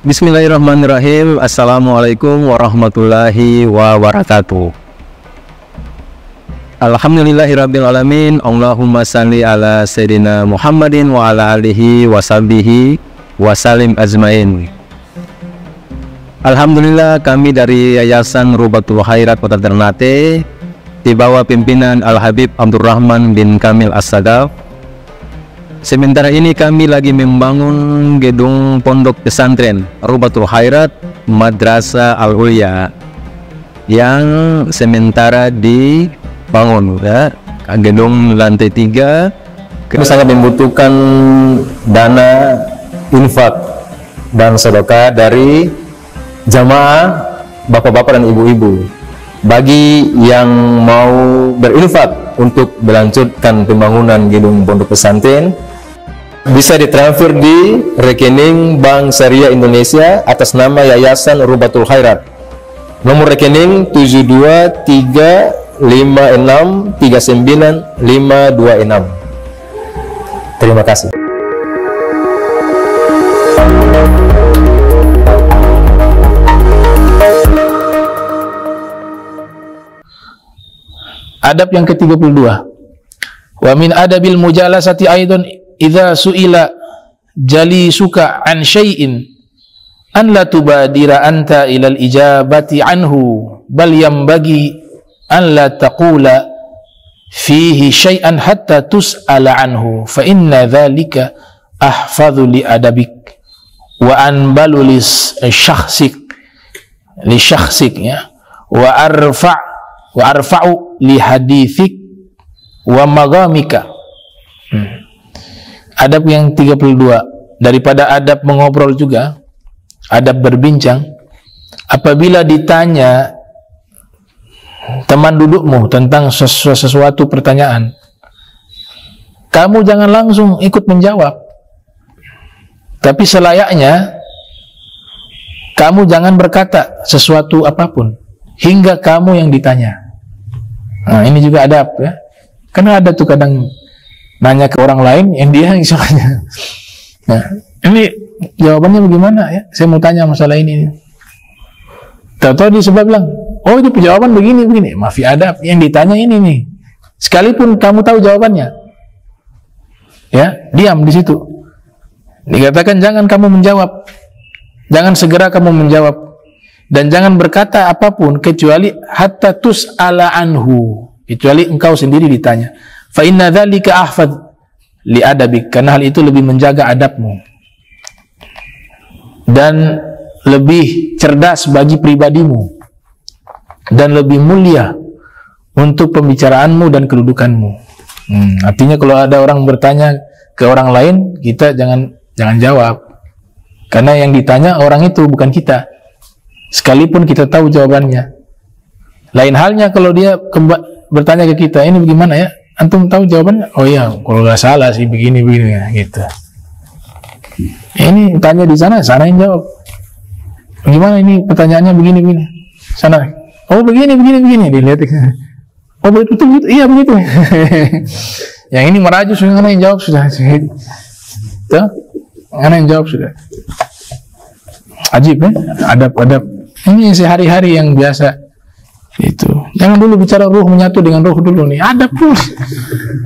Bismillahirrahmanirrahim. Assalamualaikum warahmatullahi wabarakatuh. Alhamdulillahirrabbilalamin. Allahumma salli ala Sayyidina Muhammadin wa ala alihi wa sahbihi wa salim ajmain. Alhamdulillah, kami dari Yayasan Rubatul Khairat Kota Ternate di bawah pimpinan Al-Habib Abdurrahman bin Kamil As-Sadaf. Sementara ini kami lagi membangun gedung pondok pesantren Rubatul Khairat Madrasah Al-Ulya yang sementara dibangun, ya. Gedung lantai 3. Kami sangat membutuhkan dana infak dan sedekah dari jamaah bapak-bapak dan ibu-ibu. Bagi yang mau berinfak untuk melanjutkan pembangunan gedung pondok pesantren, bisa ditransfer di rekening Bank Syariah Indonesia atas nama Yayasan Rubatul Khairat. Nomor rekening 72356395526. Terima kasih. Adab yang ke-32. Wa min adabil mujalasati aidan idza su'ila jalisuka an syai'in an la tubadira anta ila al-ijabati anhu bal yanbaghi an la taqula fihi syai'an hatta tus'ala anhu fa inna dhalika ahfadhu li adabik wa anbalu li syakhsik ya wa arfa'u li hadithik wa magamika. Adab yang 32, daripada adab mengobrol juga adab berbincang. Apabila ditanya teman dudukmu tentang sesuatu pertanyaan, kamu jangan langsung ikut menjawab, tapi selayaknya kamu jangan berkata sesuatu apapun hingga kamu yang ditanya. Nah, ini juga adab, ya. Karena ada tuh kadang nanya ke orang lain yang dia misalnya, nah, ini jawabannya bagaimana ya? Saya mau tanya masalah ini. Tahu-tahu dia sebelah bilang, oh itu jawaban begini. Maafi adab, yang ditanya ini nih. Sekalipun kamu tahu jawabannya, ya diam di situ. Dikatakan jangan kamu menjawab, jangan segera kamu menjawab, dan jangan berkata apapun kecuali hatta tus'ala anhu, kecuali engkau sendiri ditanya. Fa inna dzalika ahfad li adabik, karena hal itu lebih menjaga adabmu dan lebih cerdas bagi pribadimu dan lebih mulia untuk pembicaraanmu dan kedudukanmu. Artinya kalau ada orang bertanya ke orang lain, kita jangan jawab, karena yang ditanya orang itu bukan kita, sekalipun kita tahu jawabannya. Lain halnya kalau dia bertanya ke kita, ini bagaimana ya? Antum tahu jawabannya? Oh iya, kalau nggak salah sih begini ya, gitu. Ini tanya di sana yang jawab. Gimana ini pertanyaannya begini sana? Oh begini dilihat. Oh betul, iya begitu. Yang ini meraju sudah, yang jawab sudah. Tuh, yang jawab sudah. Ajib, ya? Adab. Ini sehari-hari yang biasa. Itu. Jangan dulu bicara ruh menyatu dengan ruh dulu nih. Adab dulu.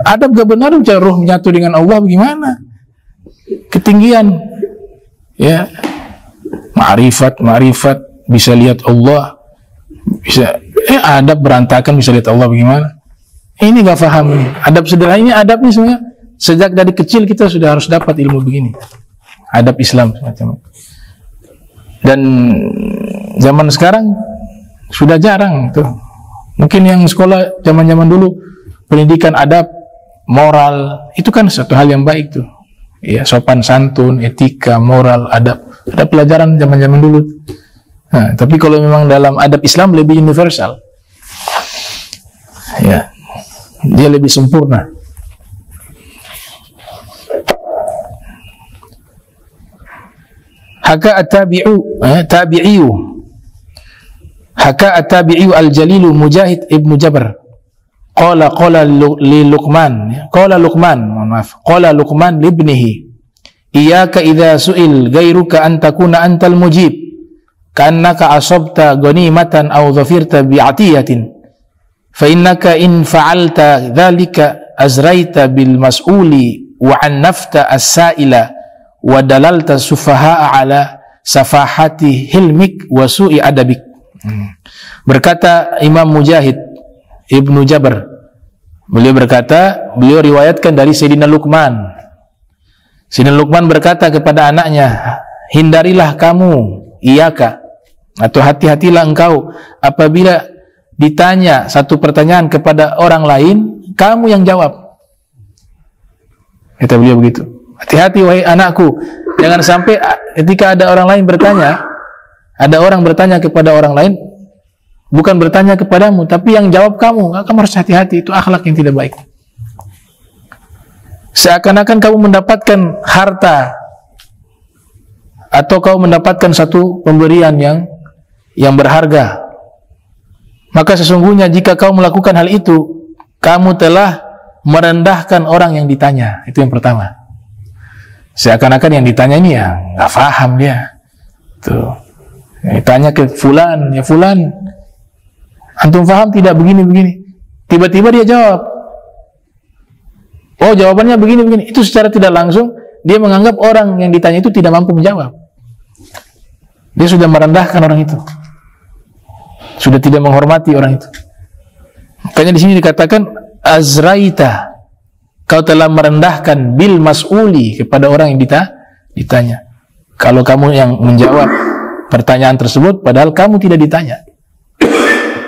Adab gak benar bicara ruh menyatu dengan Allah, bagaimana? Ketinggian. Ya. Ma'rifat bisa lihat Allah. Bisa adab berantakan bisa lihat Allah, bagaimana? Ini gak paham nih. Adab sederhana ini, adab nih sebenarnya sejak dari kecil kita sudah harus dapat ilmu begini. Adab Islam semacam. Dan zaman sekarang sudah jarang tuh. Mungkin yang sekolah zaman-zaman dulu pendidikan adab, moral, itu kan satu hal yang baik tuh. Ya, sopan santun, etika, moral, adab. Ada pelajaran zaman-zaman dulu. Nah, tapi kalau memang dalam adab Islam lebih universal. Ya. Dia lebih sempurna. Haka at-tabi'u al-jalilu Mujahid ibnu Jabr qala li Luqman, qala Luqman li ibnihi iyyaka idza su'il ghairuka an takuna antal mujib ka'annaka asabta ghanimatan aw dhafirta bi'atiyatin fa innaka in fa'alta dhalika azraita bil mas'uli wa annafta as-sa'ila wa dalalta sufaha'a ala safahati hilmik wa su'i adabik. Berkata Imam Mujahid Ibnu Jabr, beliau berkata, beliau riwayatkan dari Sayyidina Luqman. Sayyidina Luqman berkata kepada anaknya, hindarilah kamu, iyaka, atau hati-hatilah engkau apabila ditanya satu pertanyaan kepada orang lain, kamu yang jawab. Kata beliau begitu. Hati-hati wahai anakku, jangan sampai ketika ada orang lain bertanya, ada orang bertanya kepada orang lain, bukan bertanya kepadamu, tapi yang jawab kamu. Kamu harus hati-hati, itu akhlak yang tidak baik. Seakan-akan kamu mendapatkan harta atau kamu mendapatkan satu pemberian yang berharga, maka sesungguhnya jika kamu melakukan hal itu, kamu telah merendahkan orang yang ditanya. Itu yang pertama. Seakan-akan yang ditanya ini ya nggak paham dia. Tuh, ditanya ke fulan, ya fulan, antum paham tidak begini-begini? Tiba-tiba dia jawab, oh jawabannya begini-begini. Itu secara tidak langsung dia menganggap orang yang ditanya itu tidak mampu menjawab. Dia sudah merendahkan orang itu, sudah tidak menghormati orang itu. Makanya di sini dikatakan azraita, kau telah merendahkan bil mas'uli, kepada orang yang ditanya. Kalau kamu yang menjawab pertanyaan tersebut padahal kamu tidak ditanya.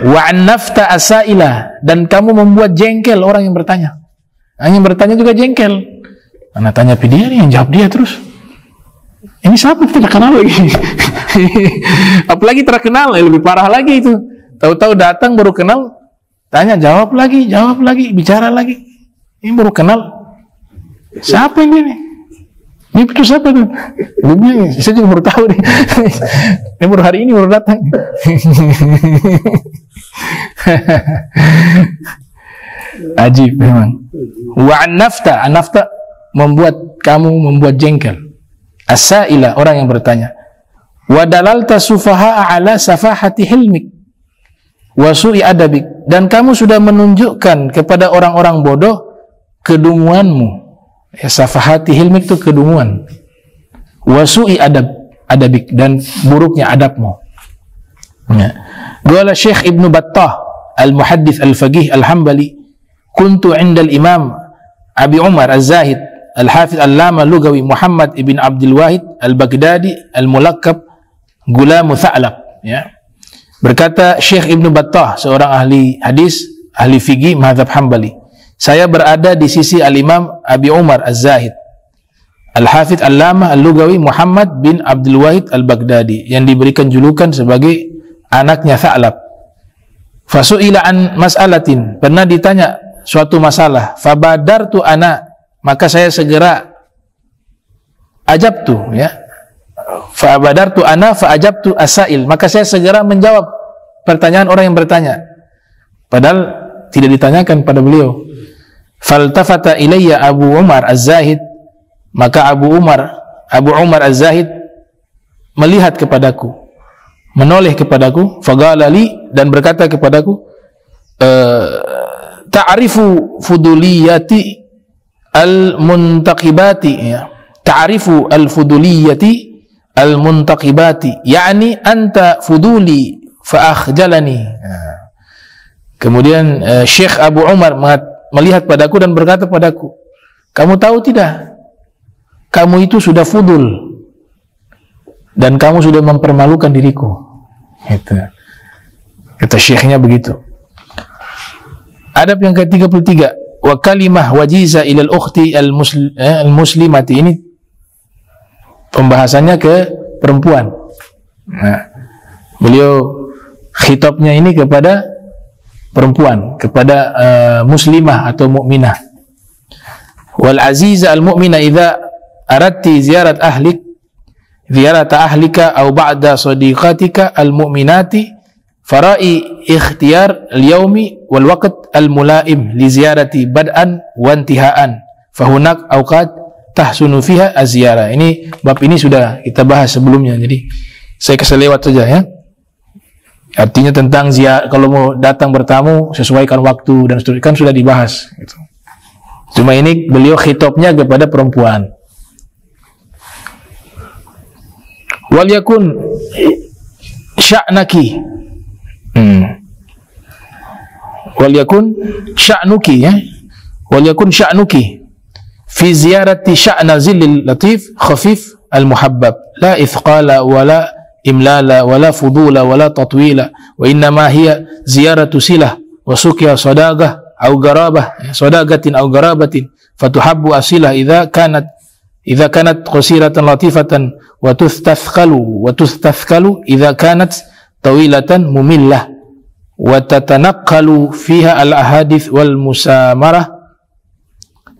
Wa annafta asailah, dan kamu membuat jengkel orang yang bertanya. Yang bertanya juga jengkel. Karena tanya dia, yang jawab dia terus. Ini siapa, tidak kenal lagi. Apalagi terkenal, lebih parah lagi itu. Tahu-tahu datang baru kenal, tanya jawab lagi, bicara lagi. Ini baru kenal. Siapa ini? Ini itu siapa tuh? Saya juga baru tahu nih. Ini baru hari ini baru datang. Ajib memang. Wa annafta, annafta membuat kamu membuat jengkel. As-sa'ila, orang yang bertanya. Wa dalalta sufaha'a ala safahati hilmik wa su'i adabik, dan kamu sudah menunjukkan kepada orang-orang bodoh kedunguanmu. Ya, safahati hilmik itu kedunguan. Wa su'i adabik, dan buruknya adabmu. Ya. Qala Syekh Ibnu Battah al-Muhaddits al-Faqih al-Hambali, kuntu 'inda al-Imam Abi Umar Az-Zahid al-Hafiz al-Lama Lugawi Muhammad ibn Abdul Wahid al-Baghdadi al-Mulakkab Gulamu Tha'lab. Ya. Berkata Syekh Ibnu Battah, seorang ahli hadis, ahli fiqih mazhab Hambali, saya berada di sisi al-Imam Abi Umar Az-Zahid al-Hafidh al-Lama al-Lugawi Muhammad bin Abdul Wahid al-Baghdadi, yang diberikan julukan sebagai anaknya Tha'lab. Fasu'ila an mas'alatin, pernah ditanya suatu masalah. Fabadartu ana, maka saya segera ajabtu, ya. Fabadartu ana fa'ajabtu as-sa'il, maka saya segera menjawab pertanyaan orang yang bertanya, padahal tidak ditanyakan pada beliau. Faltafata ilayya Abu Umar Az-Zahid, maka Abu Umar Az-Zahid melihat kepadaku, menoleh kepadaku, faqala li, dan berkata kepadaku, ta'rifu fuduliyati al-muntaqibati, ya. Ta'rifu al-fuduliyati al-muntaqibati, yakni anta fuduli fa akhjalani. Kemudian Syekh Abu Umar melihat padaku dan berkata padaku, kamu tahu tidak, kamu itu sudah fudul dan kamu sudah mempermalukan diriku. Kata syekhnya begitu. Adab yang ke-33, wa kalimah wajiza ilal ukhti al-muslimati, ini pembahasannya ke perempuan. Nah, beliau khitabnya ini kepada perempuan, kepada muslimah atau mukminah. Wal aziza al mu'mina idza aradti ziyarat ahlika aw ba'da sadiqatika al mu'minati fara'i ikhtiyar al yaumi wal waqt al mulaim li ziyarati bad'an wa intihaan, fahunak awqat tahsunu fiha az-ziyarah. Ini bab ini sudah kita bahas sebelumnya, jadi saya keselewat saja ya. Artinya tentang kalau mau datang bertamu sesuaikan waktu dan seterusnya, kan sudah dibahas gitu. Cuma ini beliau khitabnya kepada perempuan. Wal yakun sya'naki. Wal yakun sya'nuki ya. Wal yakun sya'nuki fi ziyarati sya'na zillil latif khafif al-muhabbab la ithqala wala imlala wala fudula wala tatwila wa innama hiya ziyaratu silah wa suqiya sadaqah aw garabah sadaqatin aw garabatin fatuhabbu asilah idza kanat qasiratan latifatan wa tustathqalu idza kanat tawilatan mumillah wa tatanaqalu fiha al-ahadith wal musamarah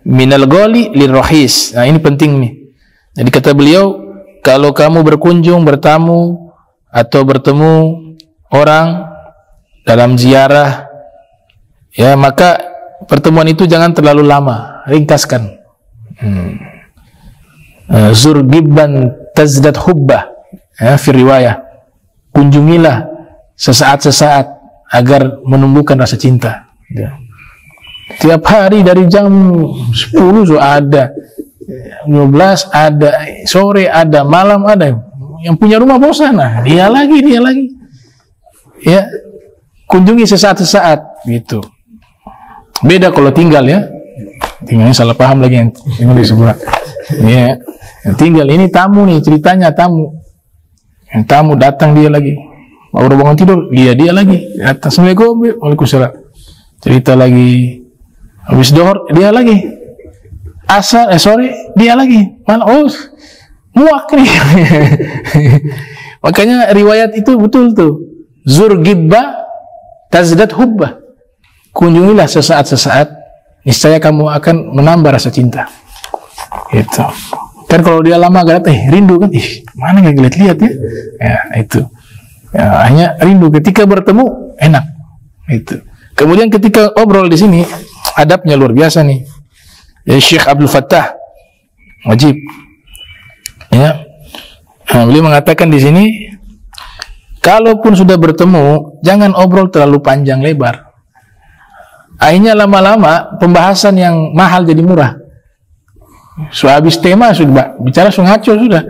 minal ghali lirrahis. Nah, ini penting nih. Jadi kata beliau, kalau kamu berkunjung, bertamu atau bertemu orang dalam ziarah, ya maka pertemuan itu jangan terlalu lama, ringkaskan. Zur gibban tazdad hubbah, ya, fi riwayah. Kunjungilah sesaat-sesaat agar menumbuhkan rasa cinta. Ya. Tiap hari dari jam 10 sudah ada, 12 ada, sore ada, malam ada. Yang punya rumah bosan, nah, dia lagi. Ya, kunjungi sesaat-sesaat gitu. Beda kalau tinggal ya. Tinggalnya salah paham lagi yang tinggal di sebelah. Ya, yang tinggal ini tamu nih, ceritanya tamu. Yang tamu datang dia lagi. Baru bangun tidur, dia lagi. Datang, Assalamualaikum, waalaikumsalam. Cerita lagi. Habis dohor, dia lagi. Asar, sore, dia lagi. Malah, muak nih. Makanya riwayat itu betul tuh. Zur gibba tazdad hubbah. Kunjungilah sesaat-sesaat, niscaya kamu akan menambah rasa cinta. Gitu. Kan kalau dia lama gak datang, rindu kan? Mana gak lihat ya? Ya, itu. Ya, hanya rindu ketika bertemu, enak. Itu. Kemudian ketika obrol di sini, adabnya luar biasa nih. Ya, Syekh Abdul Fattah wajib. Ya. Nah, beliau mengatakan di sini, kalaupun sudah bertemu, jangan obrol terlalu panjang lebar. Akhirnya lama-lama pembahasan yang mahal jadi murah. So habis tema sudah bicara ngaco sudah.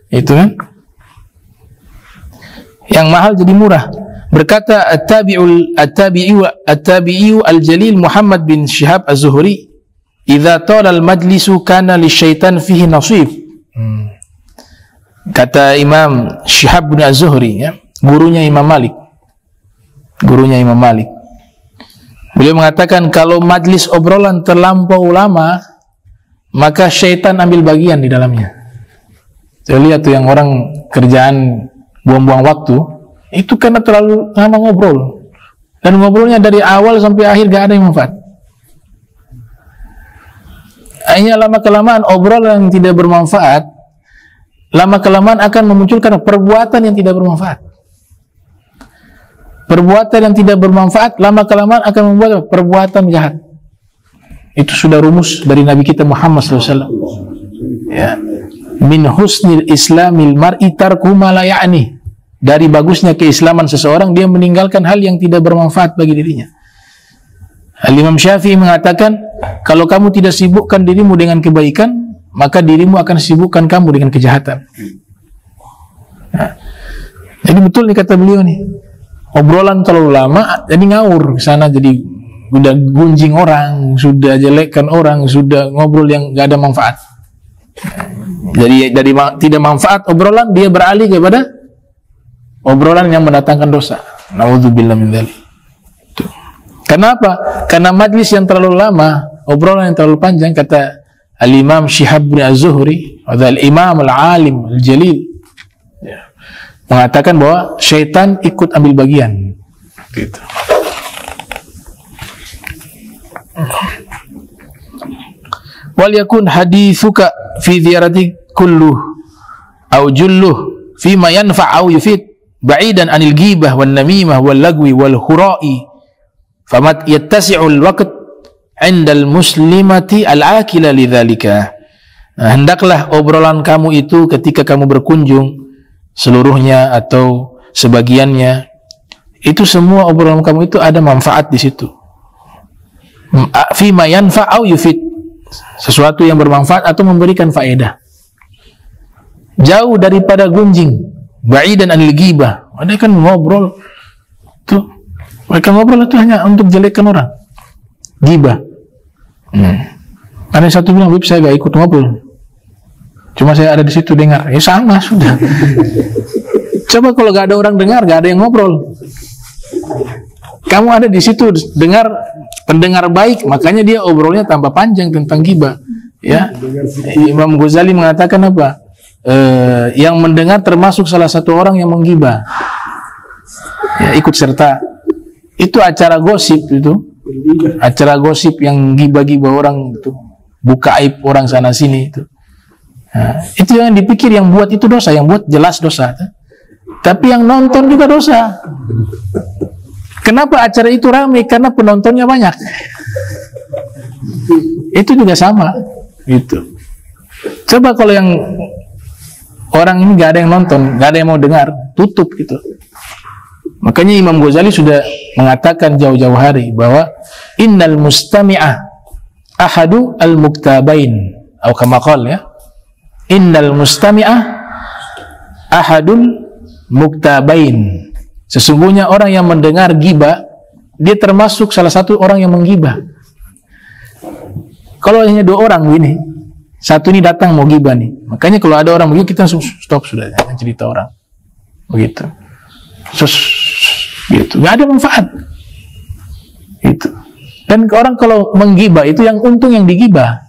Itu kan. Yang mahal jadi murah. Berkata at-tabi'i al-jalil Muhammad bin Shihab az-Zuhri, "Idza tala al-majlisu kana lisyaitan fihi nasib." Kata Imam Shihab bin az-Zuhri, ya, gurunya Imam Malik. Beliau mengatakan kalau majlis obrolan terlampau lama, maka syaitan ambil bagian di dalamnya. Saya lihat tuh yang orang kerjaan buang-buang waktu, itu karena terlalu lama ngobrol. Dan ngobrolnya dari awal sampai akhir gak ada yang manfaat. Akhirnya lama-kelamaan obrolan yang tidak bermanfaat, lama-kelamaan akan memunculkan perbuatan yang tidak bermanfaat. Perbuatan yang tidak bermanfaat lama-kelamaan akan membuat perbuatan jahat. Itu sudah rumus dari Nabi kita Muhammad SAW. Ya. Min husnil islamil mar'i tarku ma la ya'ni. Dari bagusnya keislaman seseorang, dia meninggalkan hal yang tidak bermanfaat bagi dirinya. Al-Imam Syafi'i mengatakan, kalau kamu tidak sibukkan dirimu dengan kebaikan, maka dirimu akan sibukkan kamu dengan kejahatan. Nah, jadi betul nih kata beliau nih, obrolan terlalu lama jadi ngawur, sana jadi udah gunjing orang, sudah jelekkan orang, sudah ngobrol yang gak ada manfaat. Jadi dari tidak manfaat obrolan, dia beralih kepada obrolan yang mendatangkan dosa. Nauzubillah min dzalik. Kenapa? Karena majlis yang terlalu lama, obrolan yang terlalu panjang, kata Al-Imam Shihab bin Az-Zuhri, Al-Imam Al-Alim Al-Jalil, ya, mengatakan bahwa syaitan ikut ambil bagian. Gitu. Wal yakun hadithuka fi ziyarati kulluh au julluh fima yanfa' au yufid ba'idan anil ghibah wan namimah wal lagwi wal hura'i famat yattasi'ul waqt 'inda al muslimati al akila lidzalika. Nah, hendaklah obrolan kamu itu ketika kamu berkunjung, seluruhnya atau sebagiannya, itu semua obrolan kamu itu ada manfaat di situ. Fima yanfa' au yufid, sesuatu yang bermanfaat atau memberikan faedah. Jauh daripada gunjing, ba'idan anil ghibah. Ada kan ngobrol tuh, mereka ngobrol itu hanya untuk jelekkan orang, ghibah. Ada satu bilang, saya gak ikut ngobrol, cuma saya ada di situ dengar. Ya sama sudah. Coba kalau gak ada orang dengar, gak ada yang ngobrol. Kamu ada di situ dengar, pendengar baik, makanya dia obrolnya tambah panjang tentang ghibah. Ya, Imam Ghazali mengatakan apa? Yang mendengar termasuk salah satu orang yang menggibah. Ya, ikut serta. Itu acara gosip itu. Acara gosip yang gibah-gibah orang itu, buka aib orang sana sini itu. Nah, itu yang dipikir yang buat itu dosa, yang buat jelas dosa. Tapi yang nonton juga dosa. Kenapa acara itu ramai? Karena penontonnya banyak. Itu juga sama. Gitu. Coba kalau yang orang ini gak ada yang nonton, gak ada yang mau dengar, tutup gitu. Makanya Imam Ghazali sudah mengatakan jauh-jauh hari bahwa innal mustami'ah ahadu al-muktabain, atau kama qala ya. Innal mustami'ah ahadul muktabain. Sesungguhnya orang yang mendengar ghibah, dia termasuk salah satu orang yang menggibah. Kalau hanya dua orang begini, satu ini datang mau ghibah nih, makanya kalau ada orang begitu kita langsung stop, sudah jangan cerita orang begitu. Gitu, nggak ada manfaat. Itu. Dan orang kalau menggibah itu yang untung yang digibah.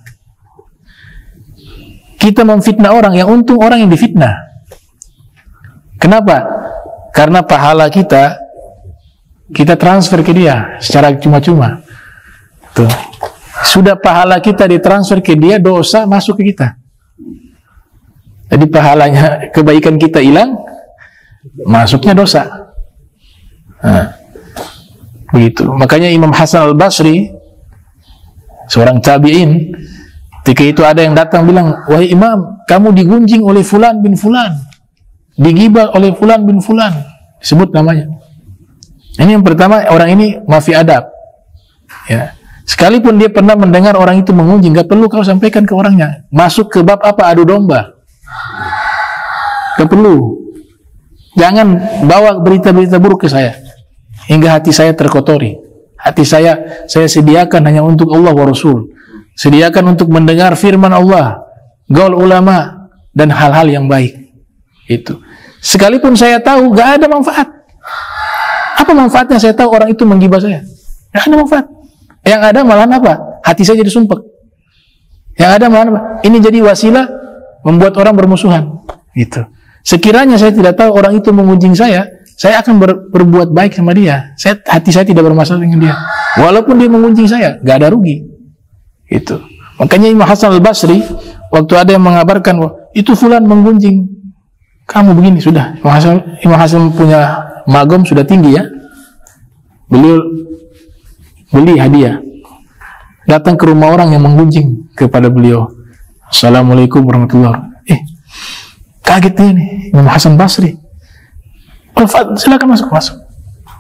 Kita memfitnah orang, yang untung orang yang difitnah. Kenapa? Karena pahala kita transfer ke dia secara cuma-cuma. Tuh. Sudah pahala kita ditransfer ke dia, dosa masuk ke kita. Jadi pahalanya, kebaikan kita hilang, masuknya dosa. Nah, begitu. Makanya Imam Hasan al-Basri, seorang tabi'in, ketika itu ada yang datang bilang, wahai Imam, kamu digunjing oleh Fulan bin Fulan, digibah oleh Fulan bin Fulan, sebut namanya. Ini yang pertama, orang ini mafi adab. Ya. Sekalipun dia pernah mendengar orang itu mengunjing, gak perlu kau sampaikan ke orangnya. Masuk ke bab apa? Adu domba. Gak perlu. Jangan bawa berita-berita buruk ke saya hingga hati saya terkotori. Hati saya sediakan hanya untuk Allah wa Rasul. Sediakan untuk mendengar firman Allah, gaul ulama, dan hal-hal yang baik. Itu. Sekalipun saya tahu gak ada manfaat. Apa manfaatnya saya tahu orang itu menggibah saya? Gak ada manfaat. Yang ada malahan apa? Hati saya jadi sumpek. Yang ada malahan apa? Ini jadi wasilah membuat orang bermusuhan. Gitu. Sekiranya saya tidak tahu orang itu mengunjing saya akan berbuat baik sama dia. Hati saya tidak bermasalah dengan dia. Walaupun dia mengunjing saya, gak ada rugi. Itu. Makanya Imam Hasan al-Basri, waktu ada yang mengabarkan, itu Fulan menggunjing kamu begini, sudah. Imam Hasan punya magom sudah tinggi ya. Beliau beli hadiah. Datang ke rumah orang yang menggunjing kepada beliau. Assalamualaikum warahmatullahi wabarakatuh. Kaget dia nih, Imam Hasan Basri. Silakan masuk.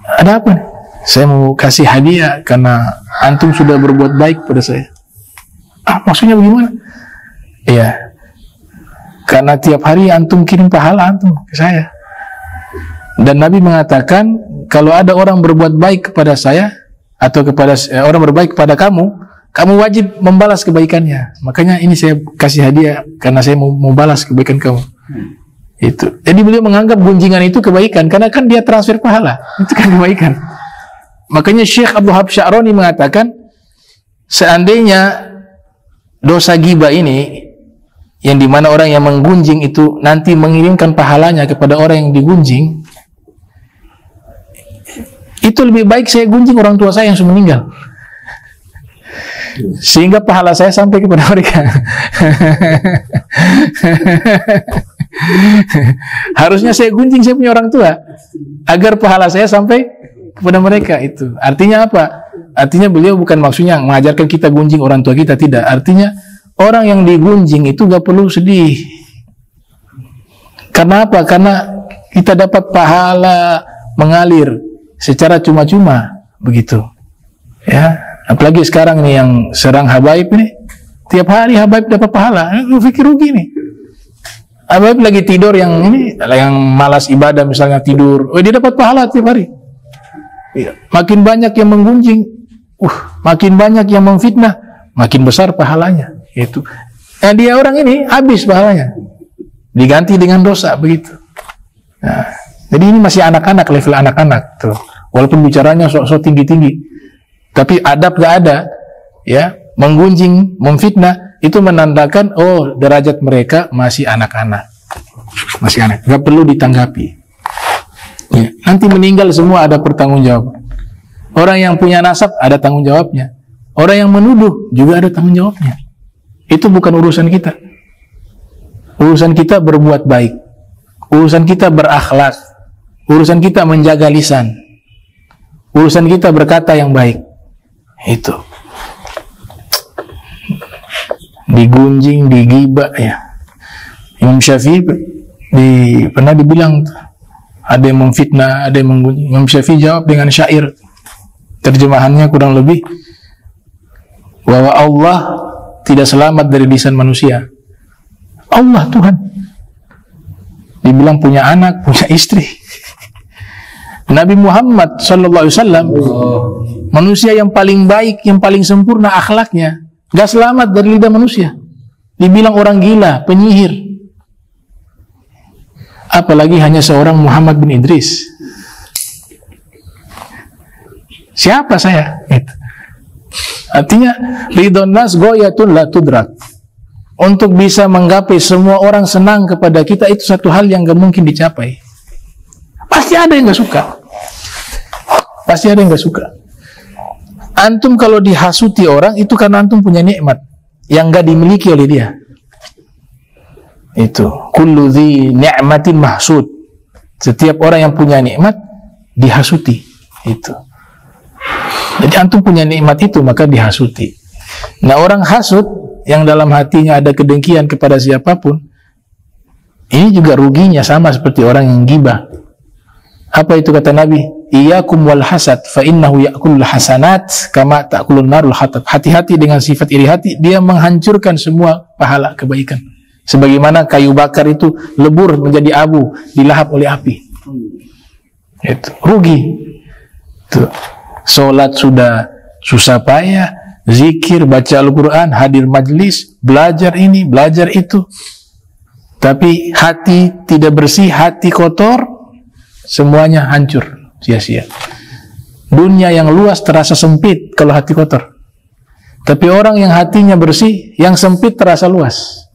Ada apa nih? Saya mau kasih hadiah karena antum sudah berbuat baik pada saya. Maksudnya bagaimana? Iya. Karena tiap hari antum kirim pahala antum ke saya. Dan Nabi mengatakan, kalau ada orang berbuat baik kepada saya atau kepada orang berbaik kepada kamu wajib membalas kebaikannya. Makanya ini saya kasih hadiah karena saya mau balas kebaikan kamu. Itu. Jadi beliau menganggap gunjingan itu kebaikan karena kan dia transfer pahala. Itu kan kebaikan. Makanya Syekh Abu Habib Sya'rani mengatakan, seandainya dosa ghibah ini yang dimana orang yang menggunjing itu nanti mengirimkan pahalanya kepada orang yang digunjing, itu lebih baik saya gunjing orang tua saya yang sudah meninggal, sehingga pahala saya sampai kepada mereka. Harusnya saya gunjing saya punya orang tua agar pahala saya sampai kepada mereka. Itu artinya apa? Artinya beliau bukan maksudnya mengajarkan kita gunjing orang tua kita, tidak. Artinya orang yang digunjing itu gak perlu sedih. Karena apa? Karena kita dapat pahala mengalir secara cuma-cuma, begitu. Ya, apalagi sekarang ini yang serang habaib ini, tiap hari habaib dapat pahala. Lu pikir rugi nih? Habaib lagi tidur yang ini, yang malas ibadah misalnya tidur, dia dapat pahala tiap hari. Makin banyak yang menggunjing, makin banyak yang memfitnah, makin besar pahalanya. Itu. Nah, dia orang ini habis pahalanya, diganti dengan dosa, begitu. Nah, jadi ini masih anak-anak, level anak-anak tuh. Walaupun bicaranya sok-sok tinggi-tinggi, tapi adab gak ada, ya. Menggunjing, memfitnah, itu menandakan derajat mereka masih anak-anak, masih anak, gak perlu ditanggapi. Ya, nanti meninggal semua ada pertanggungjawab. Orang yang punya nasab ada tanggung jawabnya. Orang yang menuduh juga ada tanggung jawabnya. Itu bukan urusan kita. Urusan kita berbuat baik. Urusan kita berakhlak, urusan kita menjaga lisan, urusan kita berkata yang baik. Itu digunjing, digibah, ya. Imam Syafi'i pernah dibilang ada yang memfitnah, ada yang menggunjing. Imam Syafi'i jawab dengan syair, terjemahannya kurang lebih bahwa Allah tidak selamat dari lisan manusia. Allah Tuhan dibilang punya anak, punya istri. Nabi Muhammad SAW, manusia yang paling baik, yang paling sempurna akhlaknya, gak selamat dari lidah manusia. Dibilang orang gila, penyihir. Apalagi hanya seorang Muhammad bin Idris. Siapa saya? Gitu. Artinya, ridhon nas goyatun la tudrak. Untuk bisa menggapai semua orang senang kepada kita, itu satu hal yang gak mungkin dicapai. Pasti ada yang gak suka. Pasti ada yang gak suka. Antum kalau dihasuti orang, itu karena antum punya nikmat yang gak dimiliki oleh dia. Itu kullu dzi ni'matin mahsud. Setiap orang yang punya nikmat dihasuti. Itu. Jadi antum punya nikmat itu, maka dihasuti. Nah, orang hasud yang dalam hatinya ada kedengkian kepada siapapun, ini juga ruginya sama seperti orang yang gibah. Apa itu kata Nabi? Iyyakum wal hasad fa innahu ya'kulul hasanat kama ta'kulun narul hatab. Hati-hati dengan sifat iri hati, dia menghancurkan semua pahala kebaikan. Sebagaimana kayu bakar itu lebur menjadi abu, dilahap oleh api. Itu rugi. Tuh. Salat sudah susah payah, zikir, baca Al-Quran, hadir majlis, belajar ini, belajar itu. Tapi hati tidak bersih, hati kotor, semuanya hancur, sia-sia. Dunia yang luas terasa sempit kalau hati kotor. Tapi orang yang hatinya bersih, yang sempit terasa luas.